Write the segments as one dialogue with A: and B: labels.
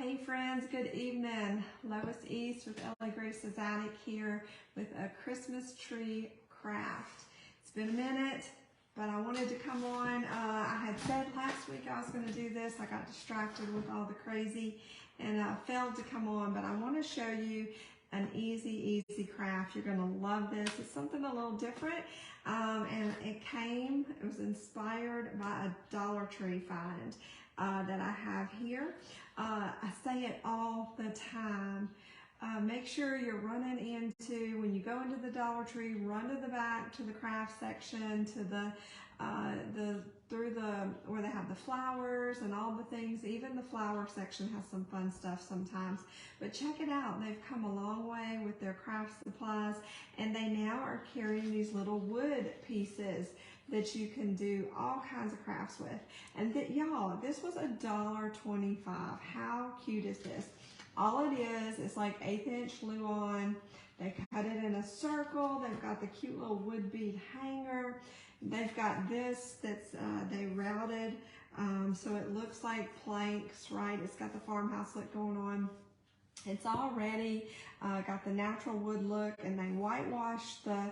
A: Hey friends, good evening. Lois East with LA Grace's Attic here with a Christmas tree craft. It's been a minute, but I wanted to come on. I had said last week I was going to do this. I got distracted with all the crazy and failed to come on, but I want to show you an easy craft. You're going to love this. It's something a little different, and it was inspired by a Dollar Tree find that I have here. I say it all the time. Make sure you're running into, when you go into the Dollar Tree, run to the back to the craft section, to where they have the flowers and all the things. Even the flower section has some fun stuff sometimes. But check it out. They've come a long way with their craft supplies, and they now are carrying these little wood pieces that you can do all kinds of crafts with. And y'all, this was $1.25. How cute is this? All it is like 1/8 inch Luan. They cut it in a circle. They've got the cute little wood bead hanger. They've got this that's they routed, so it looks like planks, right? It's got the farmhouse look going on. It's already got the natural wood look, and they whitewashed the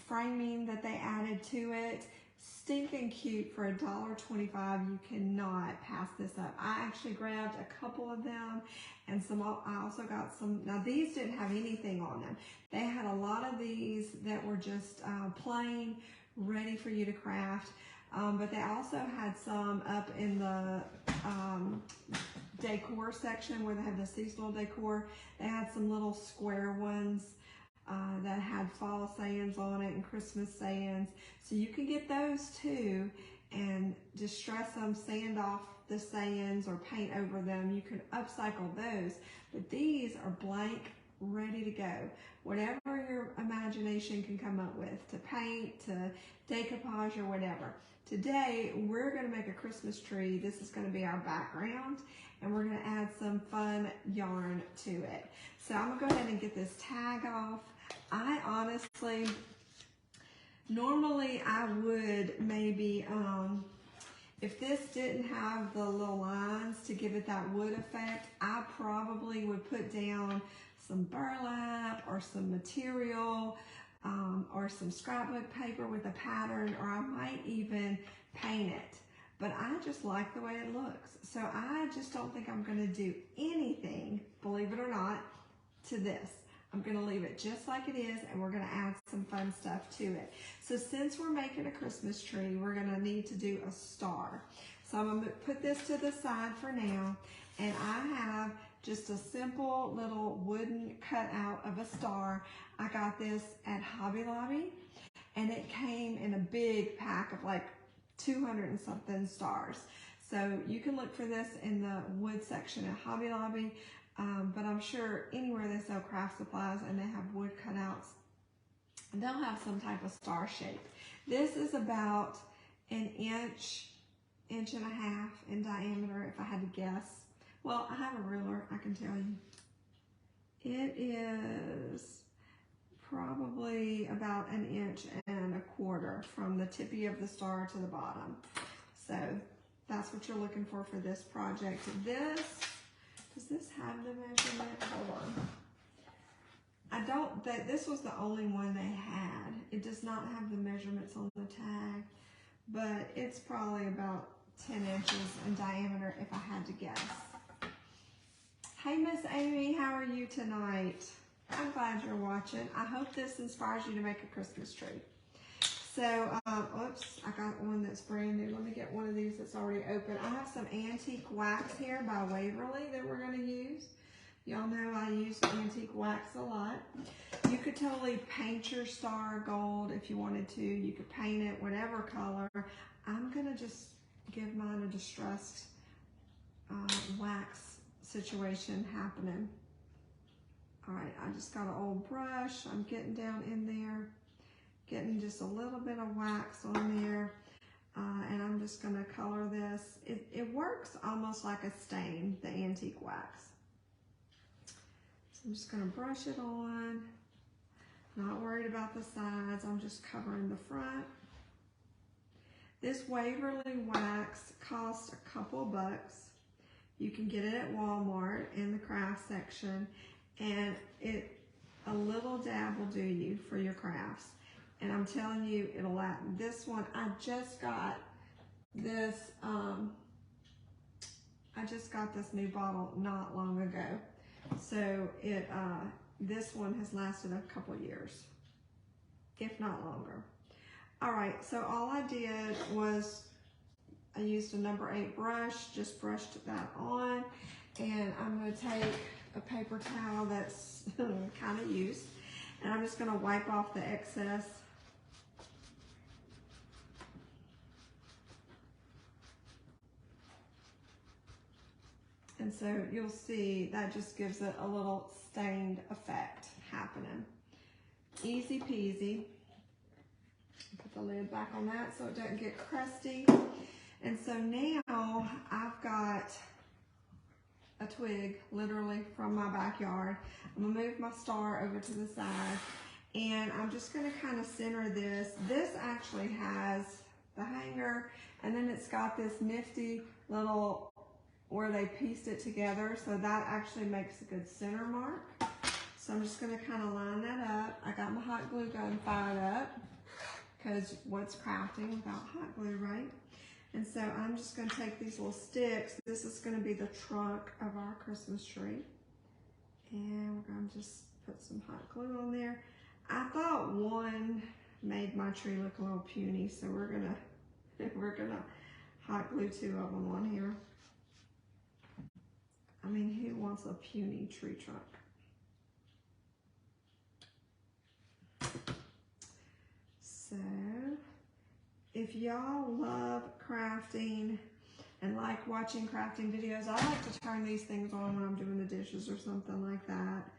A: framing that they added to it. Stinking cute for $1.25. You cannot pass this up. I actually grabbed a couple of them, and I also got some. Now these didn't have anything on them. They had a lot of these that were just plain, ready for you to craft. But they also had some up in the decor section where they have the seasonal decor. They had some little square ones that had fall sayings on it and Christmas sayings. So you can get those too and distress them, sand off the sayings or paint over them. You can upcycle those, but these are blank, ready to go. Whatever your imagination can come up with, to paint, to decoupage, or whatever. Today, we're going to make a Christmas tree. This is going to be our background, and we're going to add some fun yarn to it. So I'm going to go ahead and get this tag off. I honestly, normally I would maybe, if this didn't have the little lines to give it that wood effect, I probably would put down some burlap or some material or some scrapbook paper with a pattern, or I might even paint it. But I just like the way it looks. So I just don't think I'm going to do anything, believe it or not, to this. I'm going to leave it just like it is, and we're going to add some fun stuff to it. So since we're making a Christmas tree, we're going to need to do a star. So I'm going to put this to the side for now, and I have just a simple little wooden cutout of a star. I got this at Hobby Lobby, and it came in a big pack of like 200 and something stars. So you can look for this in the wood section at Hobby Lobby. But I'm sure anywhere they sell craft supplies and they have wood cutouts, they'll have some type of star shape. This is about an inch and a half in diameter, if I had to guess. Well, I have a ruler, I can tell you. It is probably about 1.25 inches from the tippy of the star to the bottom. So that's what you're looking for this project. Does this have the measurement? Hold on. This was the only one they had. It does not have the measurements on the tag, but it's probably about 10 inches in diameter if I had to guess. Hey, Miss Amy, how are you tonight? I'm glad you're watching. I hope this inspires you to make a Christmas tree. So, oops, I got one that's brand new. Let me get one of these that's already open. I have some antique wax here by Waverly that we're going to use. Y'all know I use antique wax a lot. You could totally paint your star gold if you wanted to. You could paint it whatever color. I'm going to just give mine a distressed wax situation happening. All right, I just got an old brush. I'm getting down in there, getting just a little bit of wax on there, and I'm just going to color this. It works almost like a stain, the antique wax. So I'm just going to brush it on. Not worried about the sides. I'm just covering the front. This Waverly wax cost a couple bucks. You can get it at Walmart in the craft section, and a little dab will do you for your crafts. And I'm telling you, it'll last. This one, I just got this new bottle not long ago. So this one has lasted a couple years, if not longer. All right, so all I did was I used a number 8 brush, just brushed that on, and I'm gonna take a paper towel that's kind of used, and I'm just gonna wipe off the excess. And so you'll see that just gives it a little stained effect happening. Easy peasy. Put the lid back on that so it doesn't get crusty. And so now I've got a twig literally from my backyard. I'm gonna move my star over to the side, and I'm just gonna kind of center this. This actually has the hanger, and then it's got this nifty little where they pieced it together, so that actually makes a good center mark. So I'm just gonna kind of line that up. I got my hot glue gun fired up, because what's crafting without hot glue, right? And so I'm just gonna take these little sticks. This is gonna be the trunk of our Christmas tree. And we're gonna just put some hot glue on there. I thought one made my tree look a little puny, so we're gonna hot glue 2 of them on here. I mean, who wants a puny tree trunk? So, if y'all love crafting and like watching crafting videos, I like to turn these things on when I'm doing the dishes or something like that.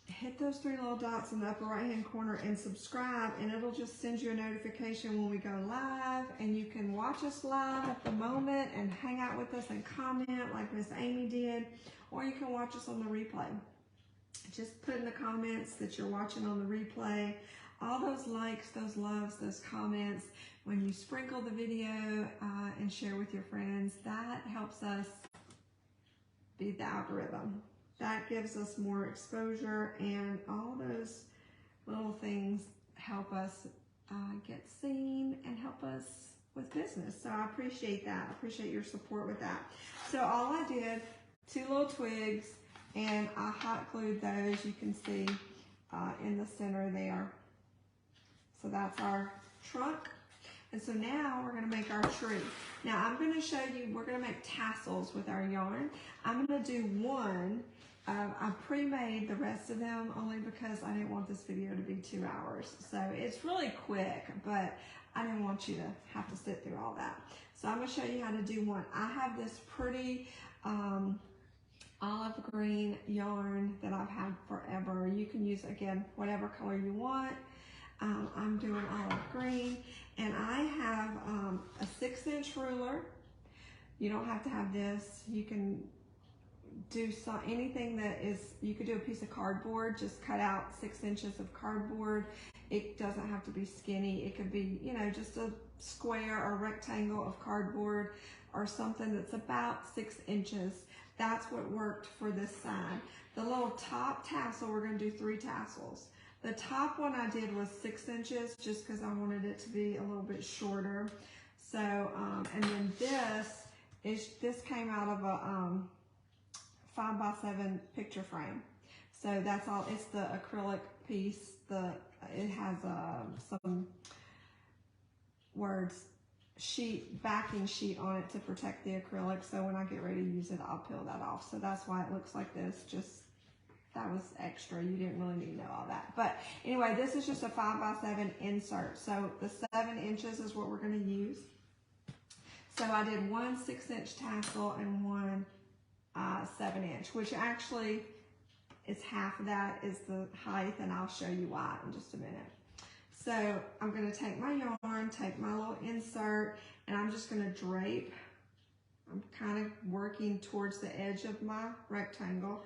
A: Hit those 3 little dots in the upper right hand corner and subscribe, and it'll just send you a notification when we go live, and you can watch us live at the moment and hang out with us and comment like Miss Amy did, or you can watch us on the replay. Just put in the comments that you're watching on the replay. All those likes, those loves, those comments, when you sprinkle the video and share with your friends, that helps us beat the algorithm. That gives us more exposure, and all those little things help us get seen and help us with business. So I appreciate that. I appreciate your support with that. So all I did, 2 little twigs, and I hot glued those, you can see in the center there. So that's our trunk. And so now we're gonna make our tree. Now I'm gonna show you, we're gonna make tassels with our yarn. I'm gonna do one. I pre-made the rest of them only because I didn't want this video to be 2 hours. So it's really quick, but I didn't want you to have to sit through all that. So I'm gonna show you how to do one. I have this pretty olive green yarn that I've had forever. You can use, again, whatever color you want. I'm doing olive green, and I have a 6-inch ruler. You don't have to have this. You can do anything that is, you could do a piece of cardboard, just cut out 6 inches of cardboard. It doesn't have to be skinny. It could be, you know, just a square or rectangle of cardboard or something that's about 6 inches. That's what worked for this side. The little top tassel, we're gonna do 3 tassels. The top one I did was 6 inches just because I wanted it to be a little bit shorter. So, and then this came out of a 5x7 picture frame. So that's all, it's the acrylic piece. It has some words, backing sheet on it to protect the acrylic. So when I get ready to use it, I'll peel that off. So that's why it looks like this. Just, that was extra. You didn't really need to know all that. But anyway, this is just a 5x7 insert. So the 7 inches is what we're going to use. So I did 1 6-inch tassel and 1 7-inch, which actually is half of that is the height, and I'll show you why in just a minute. So I'm going to take my yarn, take my little insert, and I'm just going to drape. I'm kind of working towards the edge of my rectangle.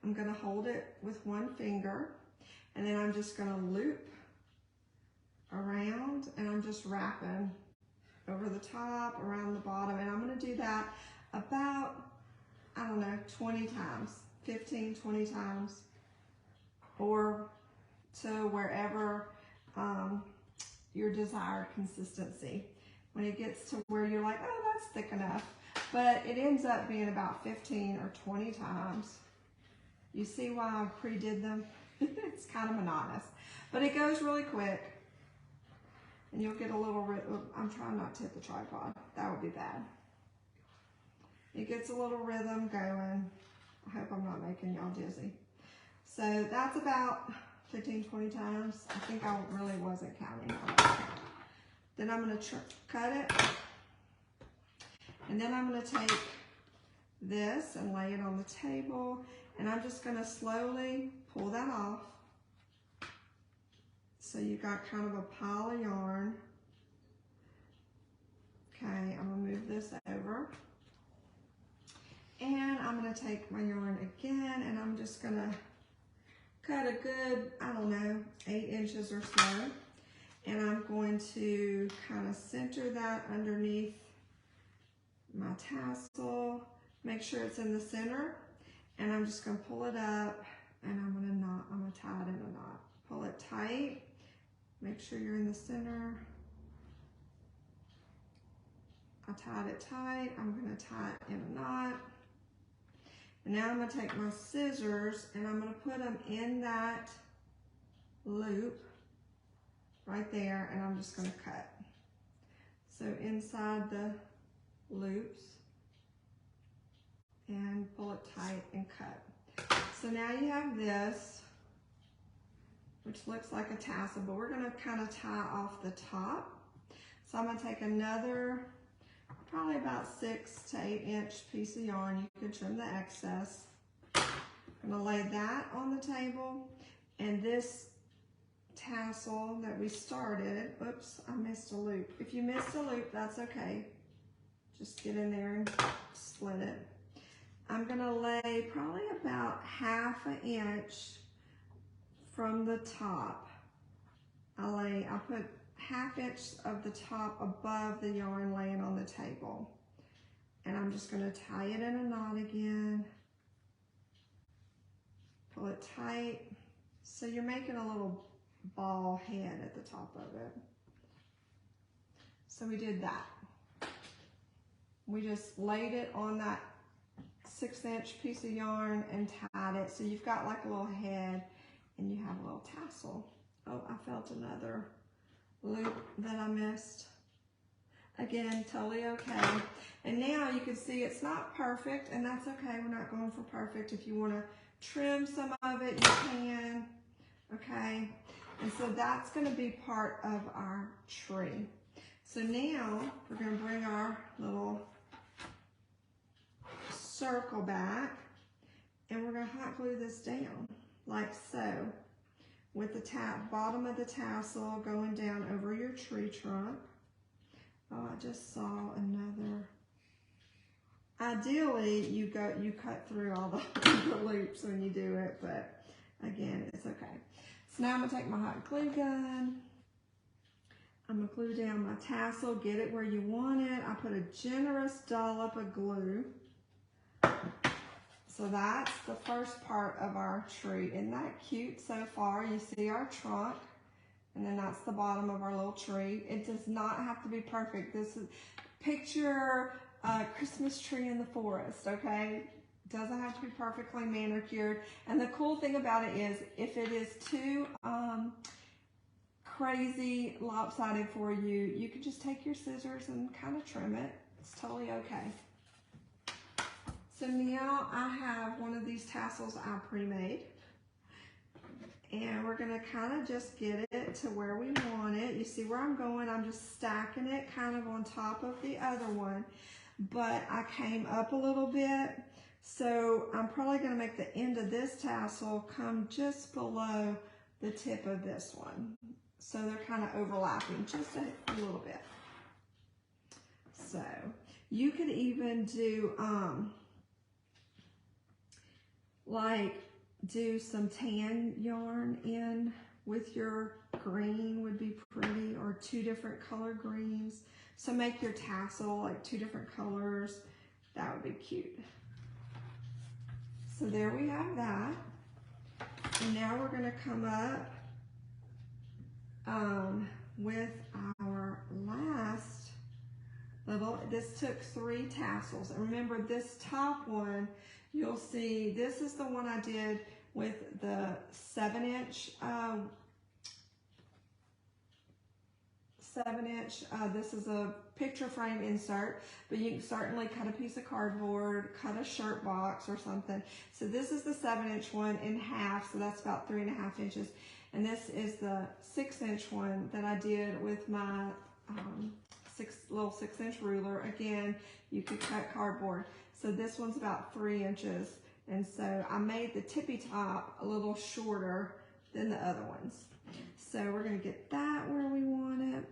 A: I'm going to hold it with 1 finger, and then I'm just going to loop around, and I'm just wrapping over the top, around the bottom, and I'm going to do that about, I don't know, 20 times, 15, 20 times, or to wherever your desired consistency. When it gets to where you're like, oh, that's thick enough, but it ends up being about 15 or 20 times. You see why I pre-did them? It's kind of monotonous, but it goes really quick, and you'll get a little, I'm trying not to hit the tripod. That would be bad. It gets a little rhythm going. I hope I'm not making y'all dizzy. So that's about 15, 20 times. I think I really wasn't counting. Then I'm going to cut it. And then I'm going to take this and lay it on the table. And I'm just going to slowly pull that off. So you got kind of a pile of yarn. Okay, I'm going to move this over. And I'm going to take my yarn again, and I'm just going to cut a good, I don't know, 8 inches or so. And I'm going to kind of center that underneath my tassel, make sure it's in the center. And I'm just going to pull it up, and I'm going to tie it in a knot. Pull it tight, make sure you're in the center. I tied it tight, I'm going to tie it in a knot. And now I'm going to take my scissors and I'm going to put them in that loop right there, and I'm just going to cut. So inside the loops, and pull it tight and cut. So now you have this, which looks like a tassel, but we're going to kind of tie off the top. So I'm going to take another, probably about 6 to 8 inch piece of yarn. You can trim the excess. I'm going to lay that on the table, and this tassel that we started, oops, I missed a loop. If you missed a loop, that's okay. Just get in there and split it. I'm going to lay probably about 1/2 inch from the top. I put 1/2 inch of the top above the yarn laying on the table. And I'm just going to tie it in a knot again. Pull it tight. So you're making a little ball head at the top of it. So we did that. We just laid it on that 6 inch piece of yarn and tied it. So you've got like a little head and you have a little tassel. Oh, I felt another loop that I missed. Again, totally okay. And now you can see it's not perfect, and that's okay. We're not going for perfect. If you want to trim some of it, you can. Okay. And so that's going to be part of our tree. So now we're going to bring our little circle back, and we're going to hot glue this down like so, with the bottom of the tassel going down over your tree trunk. Oh, I just saw another. Ideally, you cut through all the loops when you do it, but again, it's okay. So now I'm going to take my hot glue gun. I'm going to glue down my tassel, get it where you want it. I put a generous dollop of glue. So that's the first part of our tree. Isn't that cute so far? You see our trunk, and then that's the bottom of our little tree. It does not have to be perfect. This is, picture a Christmas tree in the forest, okay? Doesn't have to be perfectly manicured. And the cool thing about it is, if it is too crazy lopsided for you, you can just take your scissors and kind of trim it. It's totally okay. So now I have one of these tassels I pre-made, and we're going to kind of just get it to where we want it. You see where I'm going? I'm just stacking it kind of on top of the other one, but I came up a little bit, so I'm probably going to make the end of this tassel come just below the tip of this one. So they're kind of overlapping just a little bit. So you could even do like do some tan yarn in with your green would be pretty, or 2 different color greens. So make your tassel like 2 different colors, That would be cute. So there we have that. And now we're gonna come up with our last little, this took 3 tassels. And remember this top one, you'll see, this is the one I did with the 7-inch, this is a picture frame insert, but you can certainly cut a piece of cardboard, cut a shirt box or something. So this is the 7-inch one in half, so that's about 3.5 inches. And this is the 6-inch one that I did with my little 6-inch ruler. Again, you could cut cardboard. So this one's about 3 inches. And so I made the tippy top a little shorter than the other ones. So we're gonna get that where we want it.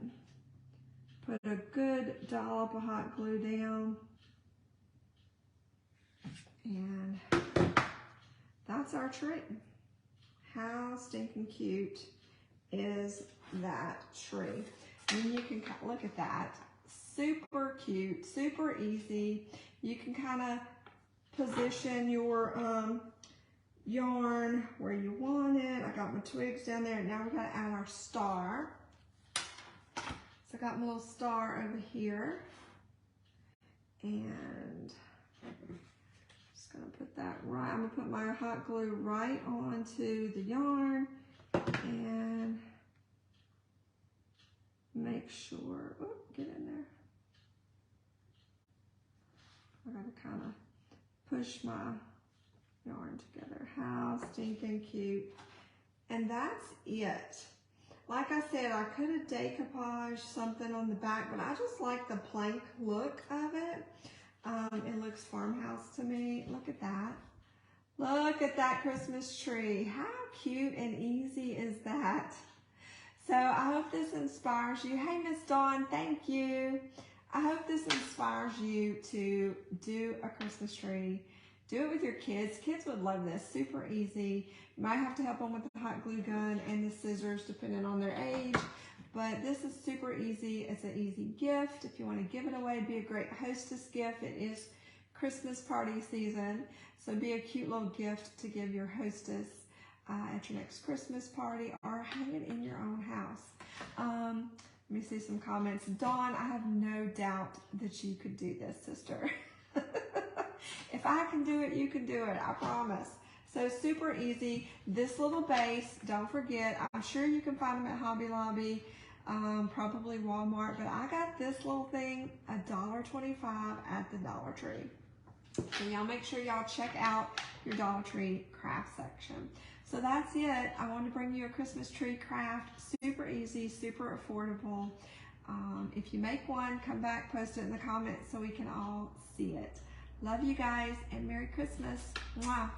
A: Put a good dollop of hot glue down. And that's our tree. How stinking cute is that tree? And you can look at that. Super cute, super easy. You can kind of position your yarn where you want it. I got my twigs down there. Now we're going to add our star. So I got my little star over here. And just going to put that right. I'm going to put my hot glue right onto the yarn and make sure, get in there. I got to kind of push my yarn together. How stinking cute. And that's it. Like I said, I could have decoupaged something on the back, but I just like the plank look of it. It looks farmhouse to me. Look at that. Look at that Christmas tree. How cute and easy is that? So I hope this inspires you. Hey, Miss Dawn, thank you. I hope this inspires you to do a Christmas tree. Do it with your kids. Kids would love this. Super easy. You might have to help them with the hot glue gun and the scissors depending on their age. But this is super easy. It's an easy gift. If you want to give it away, it'd be a great hostess gift. It is Christmas party season. So it'd be a cute little gift to give your hostess at your next Christmas party, or hang it in your own house. Let me see some comments. Dawn, I have no doubt that you could do this, sister. If I can do it, you can do it. I promise. So super easy. This little base, don't forget, I'm sure you can find them at Hobby Lobby, probably Walmart, but I got this little thing, $1.25 at the Dollar Tree. So y'all make sure y'all check out your Dollar Tree craft section. So that's it. I wanted to bring you a Christmas tree craft. Super easy, super affordable. If you make one, come back, post it in the comments so we can all see it. Love you guys, and Merry Christmas. Mwah.